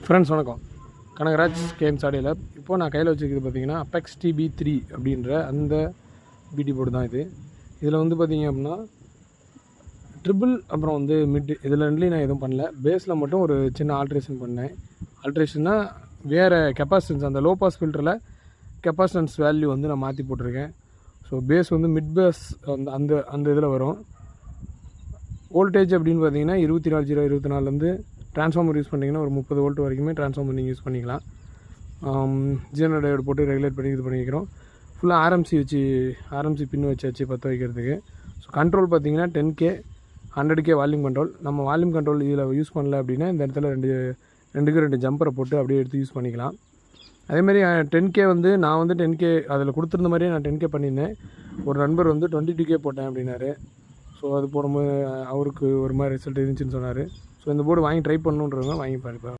Friends வணக்கம். Kanagaraj games ஆடியில் இப்போது நான் கையில் வச்சுருக்கிறது பார்த்தீங்கன்னா அபெக்ஸ் TB3 அப்படின்ற அந்த பிடி போர்டு தான் இது. இதில் வந்து பார்த்திங்க அப்படின்னா ட்ரிபிள் அப்புறம் வந்து மிட் இதில் ரெண்டுலேயும் நான் எதுவும் பண்ணல. பேஸில் மட்டும் ஒரு சின்ன ஆல்ட்ரேஷன் பண்ணேன். ஆல்ட்ரேஷன்னா வேறு கெப்பாசிட்டன்ஸ், அந்த லோ பாஸ் ஃபில்டரில் கெப்பாசிட்டன்ஸ் வேல்யூ வந்து நான் மாற்றி போட்டிருக்கேன். ஸோ பேஸ் வந்து மிட் பேஸ் அந்த அந்த இதில் வரும். வோல்டேஜ் அப்படின்னு பார்த்தீங்கன்னா 24/024 ட்ரான்ஸ்ஃபார்மர் யூஸ் பண்ணிங்கன்னா ஒரு 30 வோல்ட் வரைக்குமே ட்ரான்ஸ்ஃபார்மர் நீங்கள் யூஸ் பண்ணிக்கலாம். ஜீனோ டயோடு போட்டு ரெகுலேட் பண்ணி இது பண்ணிக்கிறோம். ஃபுல்லாக ஆர்எம்சி பின் வச்சாச்சு பற்ற வைக்கிறதுக்கு. ஸோ கண்ட்ரோல் பார்த்தீங்கன்னா 10K 100K வால்யூம் கண்ட்ரோல். நம்ம வால்யூம் கண்ட்ரோல் இதில் யூஸ் பண்ணல அப்படின்னா இந்த இடத்துல ரெண்டு ஜம்பரை போட்டு அப்படியே எடுத்து யூஸ் பண்ணிக்கலாம். அதேமாதிரி 10K வந்து நான் வந்து 10K அதில் கொடுத்துருந்த மாதிரியே நான் 10K பண்ணியிருந்தேன். ஒரு நண்பர் வந்து 22K போட்டேன் அப்படின்னாரு. ஸோ அது போடும்போது அவருக்கு ஒரு மாதிரி ரிசல்ட் இருந்துச்சுன்னு சொன்னார். ஸோ இந்த போர்டு வாங்கி ட்ரை பண்ணணுன்றவங்க வாங்கி பாருங்கள்.